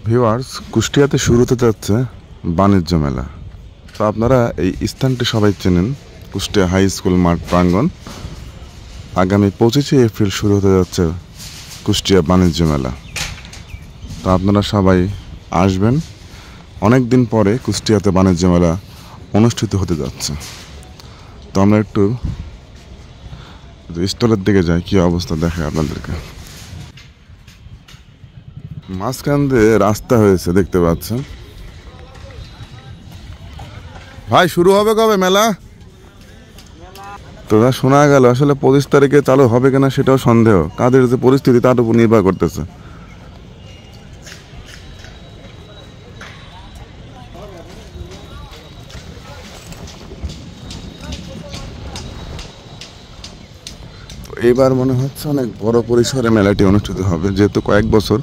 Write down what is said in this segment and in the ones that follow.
Viewers, কুষ্টিয়াতে শুরু হতে যাচ্ছে বাণিজ্য মেলা। তো আপনারা এই স্থানটি সবাই চেনেন, কুষ্টিয়া হাই স্কুল মাঠ প্রাঙ্গণ। আগামী 25শে এপ্রিল শুরু হতে যাচ্ছে কুষ্টিয়া বাণিজ্য মেলা। তো আপনারা সবাই আসবেন। অনেক দিন পরে কুষ্টিয়াতে বাণিজ্য মেলা অনুষ্ঠিত হতে যাচ্ছে। তো আমরা একটু স্টলের দিকে যাই, কী অবস্থা দেখে আপনাদেরকে। মাঝখান দিয়ে রাস্তা হয়েছে, দেখতে পাচ্ছেন। ভাই, শুরু হবে কবে মেলা? তো শোনা গেল আসলে 25 তারিখে চালু হবে কিনা সেটাও সন্দেহ। কাদের যে পরিস্থিতি তার উপর নির্ভর করতেছে। এবার মনে হচ্ছে অনেক বড় পরিসরে মেলাটি অনুষ্ঠিত হবে, যেহেতু কয়েক বছর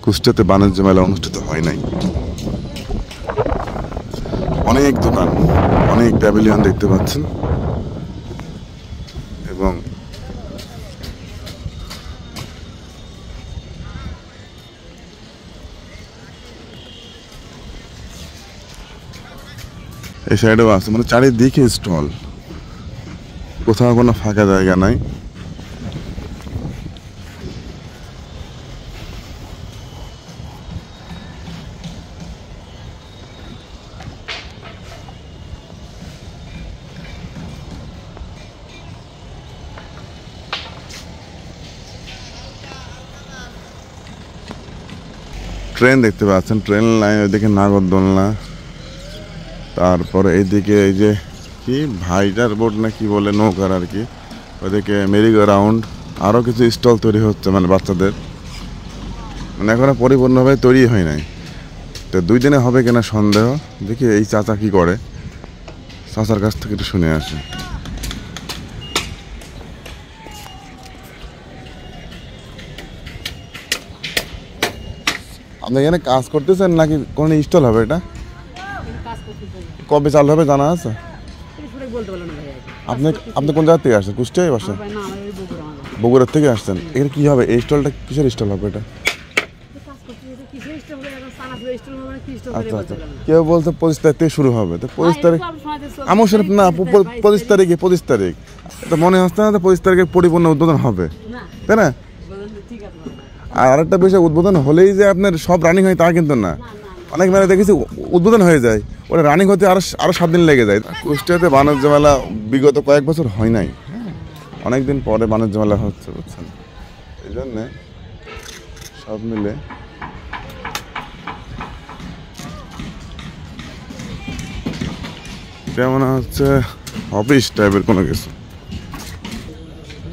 কুষ্টিয়াতে বাণিজ্য মেলা অনুষ্ঠিত হয় নাই। অনেক দোকান, অনেক প্যাভিলিয়ন দেখতে পাচ্ছেন এবং এই সাইডেও আছে, মানে চারিদিকে স্টল, কোথাও কোনো ফাঁকা জায়গা নাই। ট্রেন দেখতে পাচ্ছেন, ট্রেন লাইন, ওইদিকে নাগরদোলনা, তারপরে এইদিকে এই যে কি ভাইডার বোর্ড না কি বলে, নৌকার আর কি, ওইদিকে মেরিগো রাউন্ড, আরও কিছু স্টল তৈরি হচ্ছে, মানে বাচ্চাদের, মানে এখনো পরিপূর্ণভাবে তৈরি হয় নাই। তো 2 দিনে হবে কিনা সন্দেহ। দেখি এই চাচা কি করে, চাচার কাছ থেকে একটু শুনে আসে। আপনি এখানে কাজ করতেছেন নাকি কোন স্টল হবে এটা? কবে চালু হবে জানা আছে? আপনি আপনি কোন জায়গা থেকে আসছেন? কুষ্টিয়ায় বাসা? বগুড়ার থেকে আসছেন। এখানে কি হবে? এই স্টলটা কিসের স্টল হবে এটা? আচ্ছা আচ্ছা, কেউ বলছে 25 তারিখ থেকে শুরু হবে। তো 25 তারিখ আমার শুনে না, 25 তারিখ তো মনে হচ্ছে না 25 তারিখে পরিপূর্ণ উদ্বোধন হবে, তাই না? আর আরেকটা বিষয়, উদ্বোধন হলেই যে আপনার সব রানিং হয় তা কিন্তু না। অনেক মেলা দেখেছি উদ্বোধন হয়ে যায়, ওটা রানিং হতে আরো 7 দিন লেগে যায়। কুষ্টিয়াতে বাণিজ্য মেলা বিগত কয়েক বছর হয় নাই, অনেকদিন পরে বাণিজ্য মেলা হচ্ছে, বুঝছেন? এই জন্যে সব মিলে কেমন হচ্ছে অফিস টাইপের কোনো কিছু,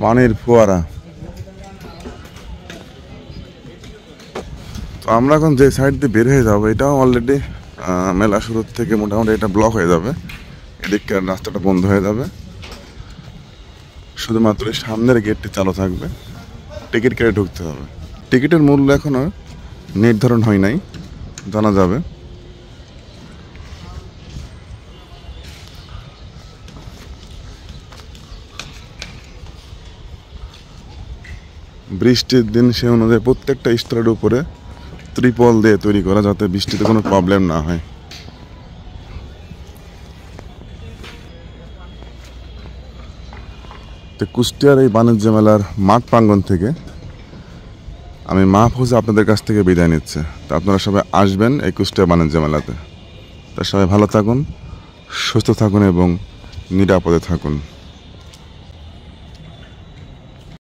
পানির ফোয়ারা। তো আমরা এখন যে সাইড দিয়ে বের হয়ে যাবো, এটাও অলরেডি মেলা শুরুর থেকে মোটামুটি এটা ব্লক হয়ে যাবে। এদিককার রাস্তাটা বন্ধ হয়ে যাবে, শুধুমাত্র সামনের গেটটি চালু থাকবে। টিকিট কেটে ঢুকতে হবে। টিকিটের মূল্য এখনো নির্ধারণ হয় নাই, জানা যাবে। বৃষ্টির দিন সে অনুযায়ী প্রত্যেকটা স্টলের উপরে ত্রিপল দিয়ে তৈরি করা, যাতে বৃষ্টিতে কোনো প্রবলেম না হয়। তো কুষ্টিয়ার এই বাণিজ্য মেলার মাঠ প্রাঙ্গণ থেকে আমি মাহফুজ আপনাদের কাছ থেকে বিদায় নিচ্ছে। তা আপনারা সবাই আসবেন এই কুষ্টিয়া বাণিজ্য মেলাতে। তা সবাই ভালো থাকুন, সুস্থ থাকুন এবং নিরাপদে থাকুন।